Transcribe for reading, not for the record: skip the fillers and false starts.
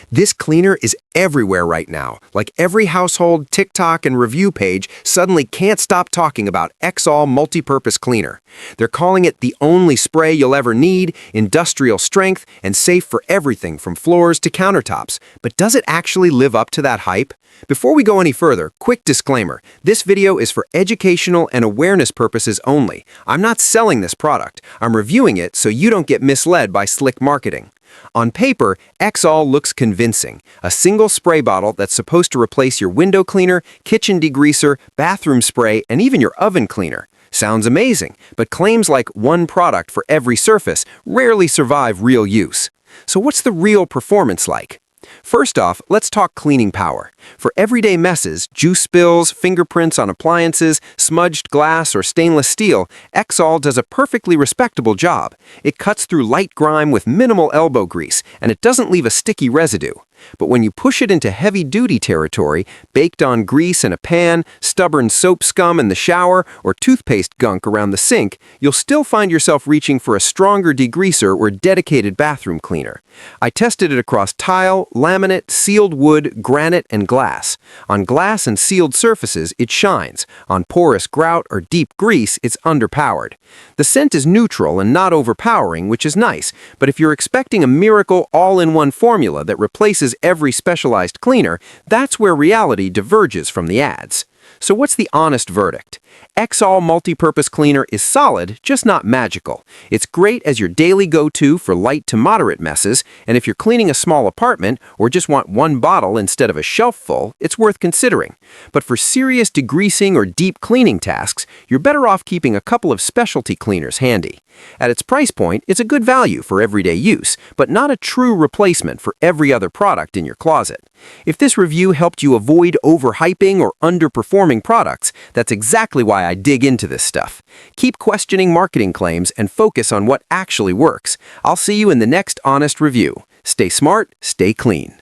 This cleaner is everywhere right now. Like every household, TikTok, and review page suddenly can't stop talking about XAll Multi-Purpose Cleaner. They're calling it the only spray you'll ever need, industrial strength, and safe for everything from floors to countertops. But does it actually live up to that hype? Before we go any further, quick disclaimer. This video is for educational and awareness purposes only. I'm not selling this product. I'm reviewing it so you don't get misled by slick marketing. On paper, XAll looks convincing. A single spray bottle that's supposed to replace your window cleaner, kitchen degreaser, bathroom spray, and even your oven cleaner. Sounds amazing, but claims like one product for every surface rarely survive real use. So what's the real performance like? First off, let's talk cleaning power. For everyday messes, juice spills, fingerprints on appliances, smudged glass, or stainless steel, XAll does a perfectly respectable job. It cuts through light grime with minimal elbow grease, and it doesn't leave a sticky residue. But when you push it into heavy-duty territory, baked on grease in a pan, stubborn soap scum in the shower, or toothpaste gunk around the sink, you'll still find yourself reaching for a stronger degreaser or dedicated bathroom cleaner. I tested it across tile, laminate, sealed wood, granite, and glass. On glass and sealed surfaces, it shines. On porous grout or deep grease, it's underpowered. The scent is neutral and not overpowering, which is nice, but if you're expecting a miracle all-in-one formula that replaces every specialized cleaner, that's where reality diverges from the ads. So what's the honest verdict? XAll Multi-Purpose Cleaner is solid, just not magical. It's great as your daily go-to for light to moderate messes, and if you're cleaning a small apartment or just want one bottle instead of a shelf full, it's worth considering. But for serious degreasing or deep cleaning tasks, you're better off keeping a couple of specialty cleaners handy. At its price point, it's a good value for everyday use, but not a true replacement for every other product in your closet. If this review helped you avoid overhyping or underperforming products, that's exactly why I dig into this stuff. Keep questioning marketing claims and focus on what actually works. I'll see you in the next honest review. Stay smart, stay clean.